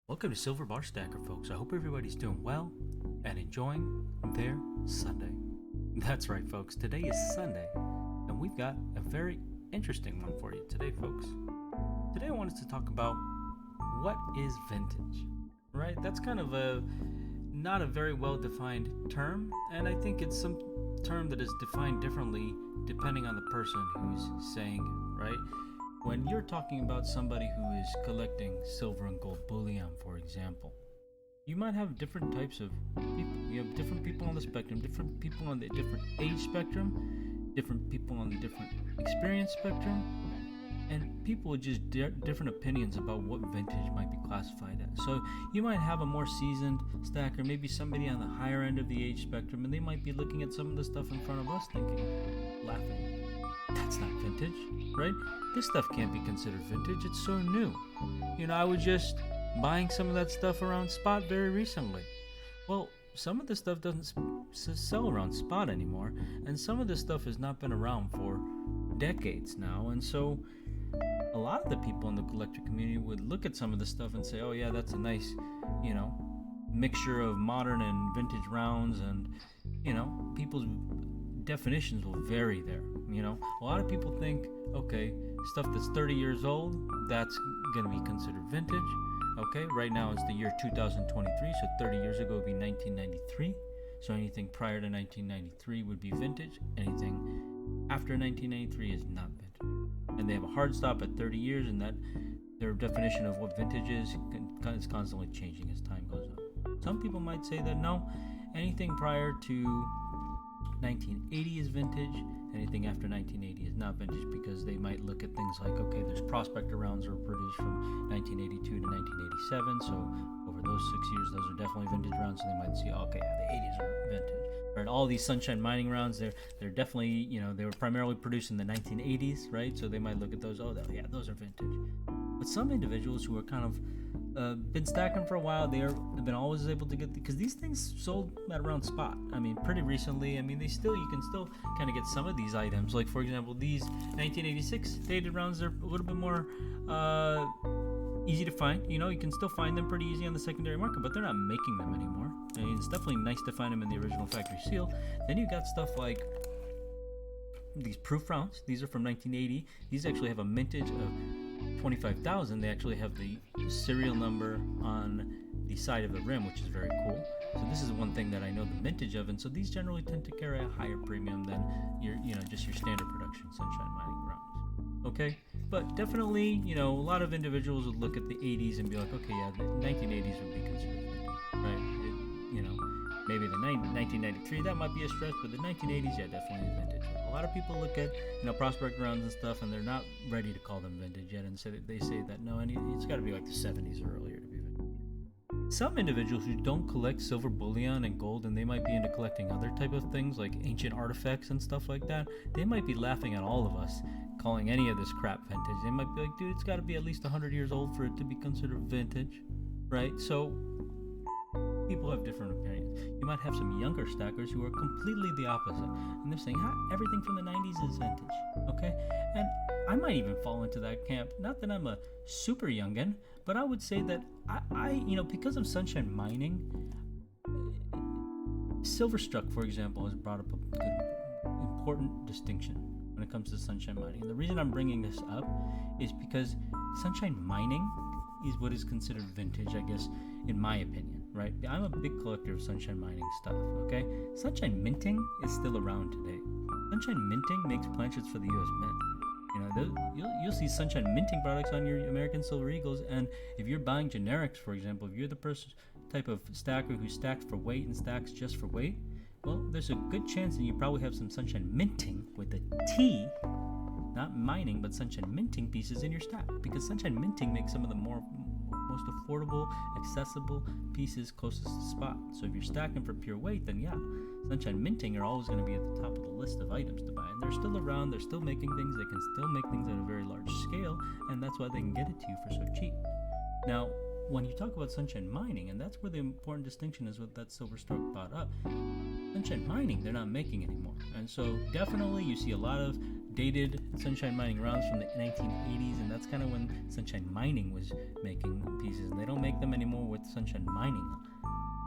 Welcome to Silver Bar Stacker, folks. I hope everybody's doing well and enjoying their Sunday. That's right, folks. Today is Sunday, and we've got a very interesting one for you today, folks. Today I wanted to talk about what is vintage, right? That's kind of not a very well-defined term, and I think it's some term that is defined differently depending on the person who's saying it, right? When you're talking about somebody who is collecting silver and gold bullion, for example, you might have different types of people. You have different people on the spectrum, different people on the different age spectrum, different people on the different experience spectrum, and people with just different opinions about what vintage might be classified as. So you might have a more seasoned stacker, maybe somebody on the higher end of the age spectrum, and they might be looking at some of the stuff in front of us thinking, laughing, that's not vintage, right? This stuff can't be considered vintage. It's so new. I was just buying some of that stuff around Spot very recently. Well, some of the stuff doesn't sell around Spot anymore, and some of this stuff has not been around for decades now, and so a lot of the people in the collector community would look at some of this stuff and say, oh yeah, that's a nice, mixture of modern and vintage rounds, and, people's definitions will vary there. A lot of people think, okay, stuff that's 30 years old, that's going to be considered vintage. Okay, right now it's the year 2023, so 30 years ago would be 1993. So anything prior to 1993 would be vintage. Anything after 1993 is not vintage. And they have a hard stop at 30 years, and that their definition of what vintage is constantly changing as time goes on. Some people might say that no, anything prior to 1980 is vintage, anything after 1980 is not vintage, because they might look at things like, okay, there's prospector rounds that were produced from 1982 to 1987, so over those 6 years, those are definitely vintage rounds, so they might see, okay, yeah, the 80s are vintage. Right, all these Sunshine Mining rounds, they're definitely, they were primarily produced in the 1980s, right, so they might look at those, oh, yeah, those are vintage. But some individuals who are kind of been stacking for a while, have been always able to get, because these things sold at around Spot. Pretty recently. You can still kind of get some of these items. Like, for example, these 1986 dated rounds are a little bit more easy to find. You can still find them pretty easy on the secondary market, but they're not making them anymore. It's definitely nice to find them in the original factory seal. Then you got stuff like these proof rounds. These are from 1980. These actually have a mintage of 25,000. They actually have the serial number on the side of the rim, which is very cool. So this is one thing that I know the mintage of, and so these generally tend to carry a higher premium than just your standard production Sunshine Mining rounds. Okay, but definitely, a lot of individuals would look at the 80s and be like, okay, yeah, the 1980s would be considered vintage, right? Maybe the 1993, that might be a stretch, but the 1980s, yeah, definitely is vintage. A lot of people look at, prospect rounds and stuff, and they're not ready to call them vintage yet, and so they say that, no, it's got to be like the 70s or earlier to be vintage. Some individuals who don't collect silver bullion and gold, and they might be into collecting other type of things, like ancient artifacts and stuff like that, they might be laughing at all of us calling any of this crap vintage. They might be like, dude, it's got to be at least 100 years old for it to be considered vintage, right? So people have different opinions. You might have some younger stackers who are completely the opposite, and they're saying, everything from the 90s is vintage, okay? And I might even fall into that camp. Not that I'm a super youngin', but I would say that I because of Sunshine Mining, Silverstruck, for example, has brought up an important distinction when it comes to Sunshine Mining. And the reason I'm bringing this up is because Sunshine Mining is what is considered vintage, I guess, in my opinion, right? I'm a big collector of Sunshine Mining stuff, okay? Sunshine Minting is still around today. Sunshine Minting makes planchets for the U.S. Mint. You'll see Sunshine Minting products on your American Silver Eagles, and if you're buying generics, for example, if you're the type of stacker who stacks for weight and stacks just for weight, well, there's a good chance that you probably have some Sunshine Minting with a T, not mining, but Sunshine Minting pieces in your stack, because Sunshine Minting makes some of the more most affordable, accessible pieces closest to spot. So if you're stacking for pure weight, then yeah, Sunshine Minting are always going to be at the top of the list of items to buy. And they're still around, they're still making things, they can still make things at a very large scale, and that's why they can get it to you for so cheap. Now, when you talk about Sunshine Mining, and that's where the important distinction is what that Silverstroke brought up, Sunshine Mining, they're not making anymore. And so definitely you see a lot of dated Sunshine Mining rounds from the 1980s, and that's kind of when Sunshine Mining was making pieces, and they don't make them anymore with Sunshine Mining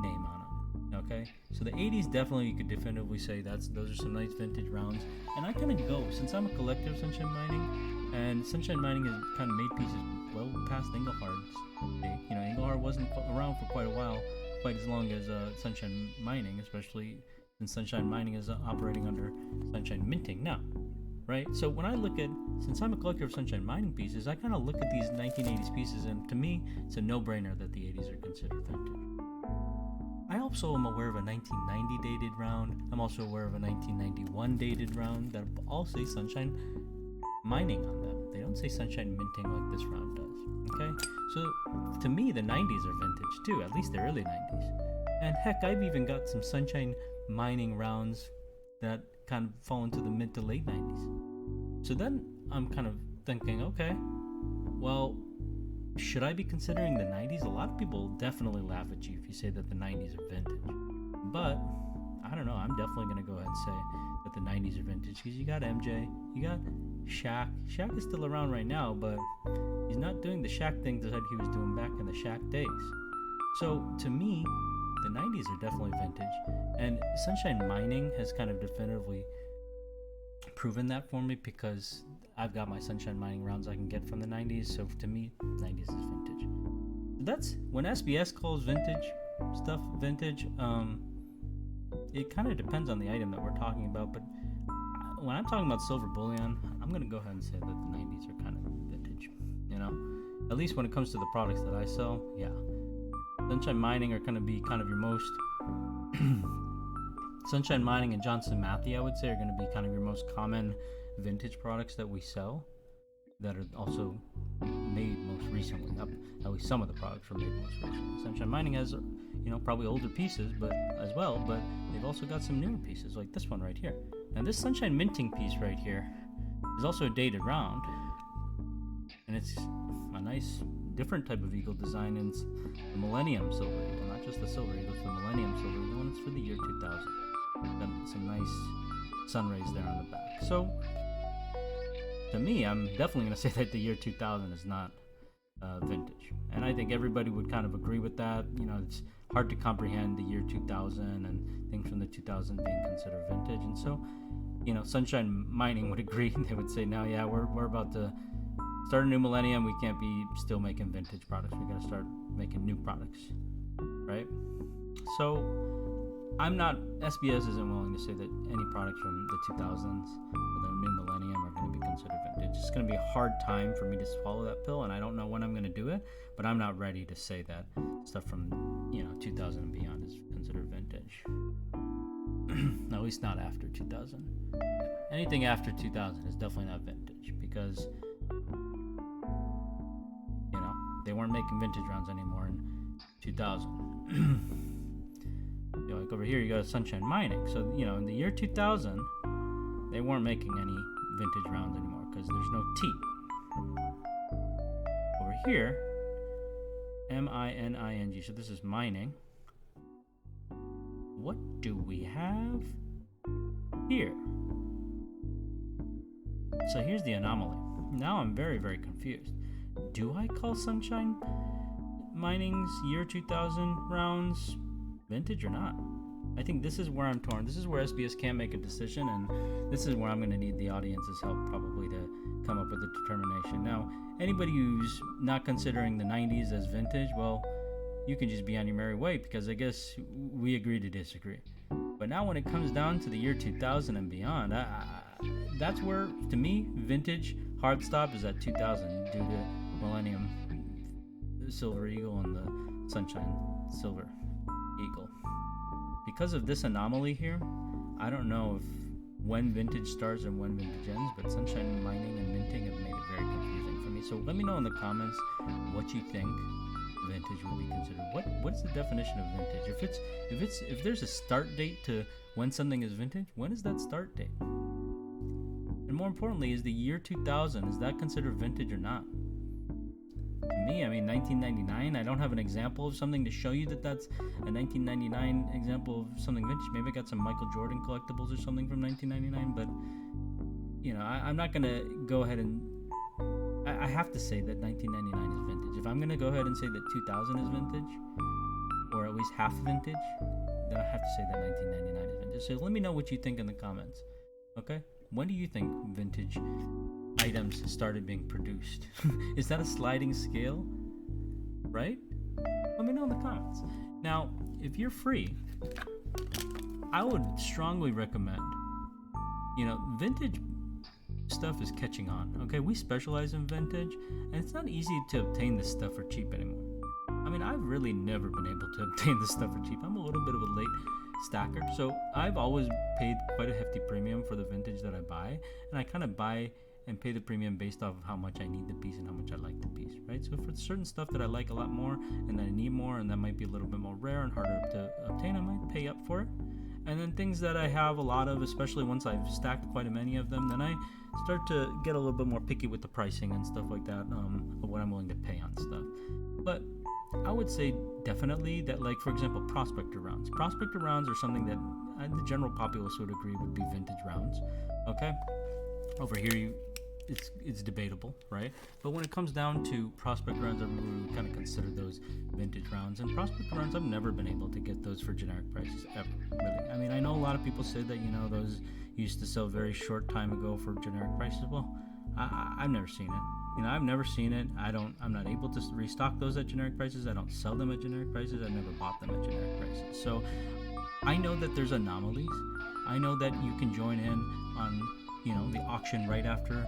name on them. Okay, so the 80s definitely you could definitively say those are some nice vintage rounds, and I kind of go, since I'm a collector of Sunshine Mining, and Sunshine Mining has kind of made pieces well past Engelhard's day. You know, Engelhard wasn't around for quite a while, quite as long as Sunshine Mining, especially since Sunshine Mining is operating under Sunshine Minting now, right? So when I look at, since I'm a collector of Sunshine Mining pieces, I kind of look at these 1980s pieces, and to me, it's a no-brainer that the 80s are considered vintage. I also am aware of a 1990 dated round. I'm also aware of a 1991 dated round that all say Sunshine Mining on them. They don't say Sunshine Minting like this round does. Okay, so to me, the 90s are vintage too, at least the early 90s. And heck, I've even got some Sunshine Mining rounds that kind of fall into the mid to late 90s. So then I'm kind of thinking, okay, well, should I be considering the 90s? A lot of people definitely laugh at you if you say that the 90s are vintage. But I don't know, I'm definitely going to go ahead and say that the 90s are vintage because you got MJ, you got Shaq. Shaq is still around right now, but he's not doing the Shaq thing that he was doing back in the Shaq days. So to me, the 90s are definitely vintage, and Sunshine Mining has kind of definitively proven that for me because I've got my Sunshine Mining rounds I can get from the 90s, so to me, 90s is vintage. That's when SBS calls vintage stuff vintage. It kind of depends on the item that we're talking about, but when I'm talking about silver bullion, I'm going to go ahead and say that the 90s are kind of vintage, you know? At least when it comes to the products that I sell, yeah. Sunshine Mining are going to be kind of your most... Sunshine Mining and Johnson Matthey, I would say, are going to be kind of your most common vintage products that we sell that are also made most recently. At least some of the products were made most recently. Sunshine Mining has, you know, probably older pieces, but they've also got some newer pieces like this one right here. Now this Sunshine Minting piece right here is also a dated round, and it's a nice different type of eagle design, and it's the Millennium Silver Eagle, not just the Silver Eagle, it's the Millennium Silver Eagle, and it's for the year 2000. Got some nice sun rays there on the back. So to me, I'm definitely going to say that the year 2000 is not vintage, and I think everybody would kind of agree with that. You know, it's hard to comprehend the year 2000 and things from the 2000 being considered vintage, and so, you know, Sunshine Mining would agree. They would say, now, yeah, we're about to start a new millennium. We can't be still making vintage products. We got to start making new products, right? So I'm not, SBS isn't willing to say that any products from the 2000s or the new millennium are going to be considered vintage. It's going to be a hard time for me to swallow that pill, and I don't know when I'm going to do it, but I'm not ready to say that stuff from, you know, 2000 and beyond is considered vintage. At least not after 2000. Anything after 2000 is definitely not vintage because, you know, they weren't making vintage rounds anymore in 2000. You know, like over here, you got a Sunshine Mining. So, you know, in the year 2000, they weren't making any vintage rounds anymore because there's no T. Over here, M-I-N-I-N-G. So this is mining. What do we have here? So here's the anomaly. Now I'm very, very confused. Do I call Sunshine Mining's year 2000 rounds vintage or not? I think this is where I'm torn. This is where SBS can't make a decision, and this is where I'm going to need the audience's help probably to come up with a determination. Now, anybody who's not considering the 90s as vintage, well, you can just be on your merry way because I guess we agree to disagree. But now when it comes down to the year 2000 and beyond, that's where, to me, vintage hard stop is at 2000 due to Millennium Silver Eagle and the Sunshine Silver Eagle. Because of this anomaly here, I don't know if when vintage starts and when vintage ends, but Sunshine Mining and Minting have made it very confusing for me. So let me know in the comments what you think vintage would be considered. What is the definition of vintage? If there's a start date to when something is vintage, when is that start date? And more importantly, is the year 2000, is that considered vintage or not? To me, I mean, 1999, I don't have an example of something to show you that's a 1999 example of something vintage. Maybe I got some Michael Jordan collectibles or something from 1999, but, I'm not going to go ahead and... I have to say that 1999 is vintage. If I'm going to go ahead and say that 2000 is vintage, or at least half vintage, then I have to say that 1999 is vintage. So let me know what you think in the comments, okay? When do you think vintage items started being produced? Is that a sliding scale? Right? Let me know in the comments. Now, if you're free, I would strongly recommend, vintage stuff is catching on. Okay, we specialize in vintage, and it's not easy to obtain this stuff for cheap anymore. I mean, I've really never been able to obtain this stuff for cheap. I'm a little bit of a late stacker, so I've always paid quite a hefty premium for the vintage that I buy, and I kind of buy and pay the premium based off of how much I need the piece and how much I like the piece, right? So for certain stuff that I like a lot more and that I need more and that might be a little bit more rare and harder to obtain, I might pay up for it. And then things that I have a lot of, especially once I've stacked quite a many of them, then I start to get a little bit more picky with the pricing and stuff like that, of what I'm willing to pay on stuff. But I would say definitely that, like, for example, prospector rounds. Prospector rounds are something that the general populace would agree would be vintage rounds, okay? Over here, it's debatable, right? But when it comes down to prospect rounds, everyone would kind of consider those vintage rounds. And prospect rounds, I've never been able to get those for generic prices ever, really. I mean, I know a lot of people say that, those used to sell very short time ago for generic prices. Well, I've never seen it. I've never seen it. I'm not able to restock those at generic prices. I don't sell them at generic prices. I've never bought them at generic prices. So I know that there's anomalies. I know that you can join in on, the auction right after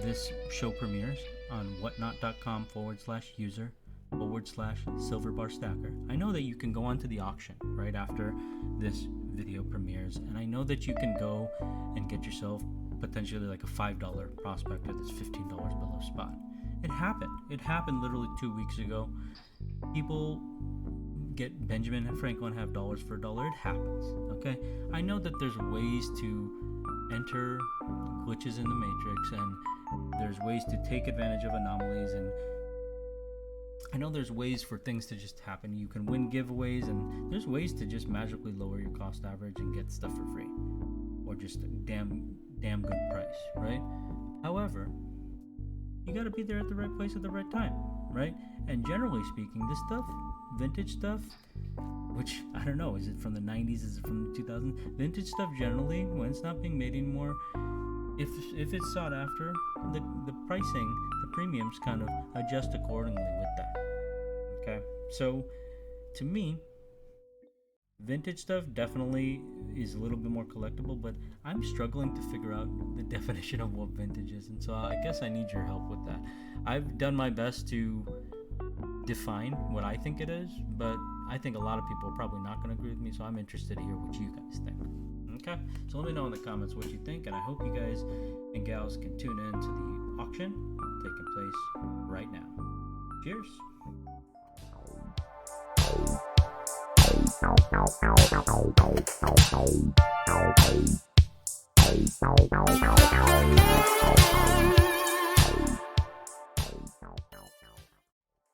this show premieres on whatnot.com/user/silverbarstacker. I know that you can go onto the auction right after this video premieres, and I know that you can go and get yourself potentially like a $5 prospector that's $15 below spot. It happened literally 2 weeks ago. People get Benjamin Franklin $50 for $1. It happens, okay? I know that there's ways to enter glitches in the matrix, and there's ways to take advantage of anomalies, and I know there's ways for things to just happen. You can win giveaways, and there's ways to just magically lower your cost average and get stuff for free, or just a damn good price, right? However, you got to be there at the right place at the right time, right? And generally speaking, this stuff, vintage stuff, which I don't know, is it from the 90s, is it from the 2000s? Vintage stuff generally, when it's not being made anymore, if it's sought after, the pricing, the premiums kind of adjust accordingly with that. Okay, so to me, vintage stuff definitely is a little bit more collectible, but I'm struggling to figure out the definition of what vintage is, and so I guess I need your help with that. I've done my best to define what I think it is, but I think a lot of people are probably not going to agree with me, so I'm interested to hear what you guys think. Okay, so let me know in the comments what you think, and I hope you guys and gals can tune in to the auction taking place right now. Cheers.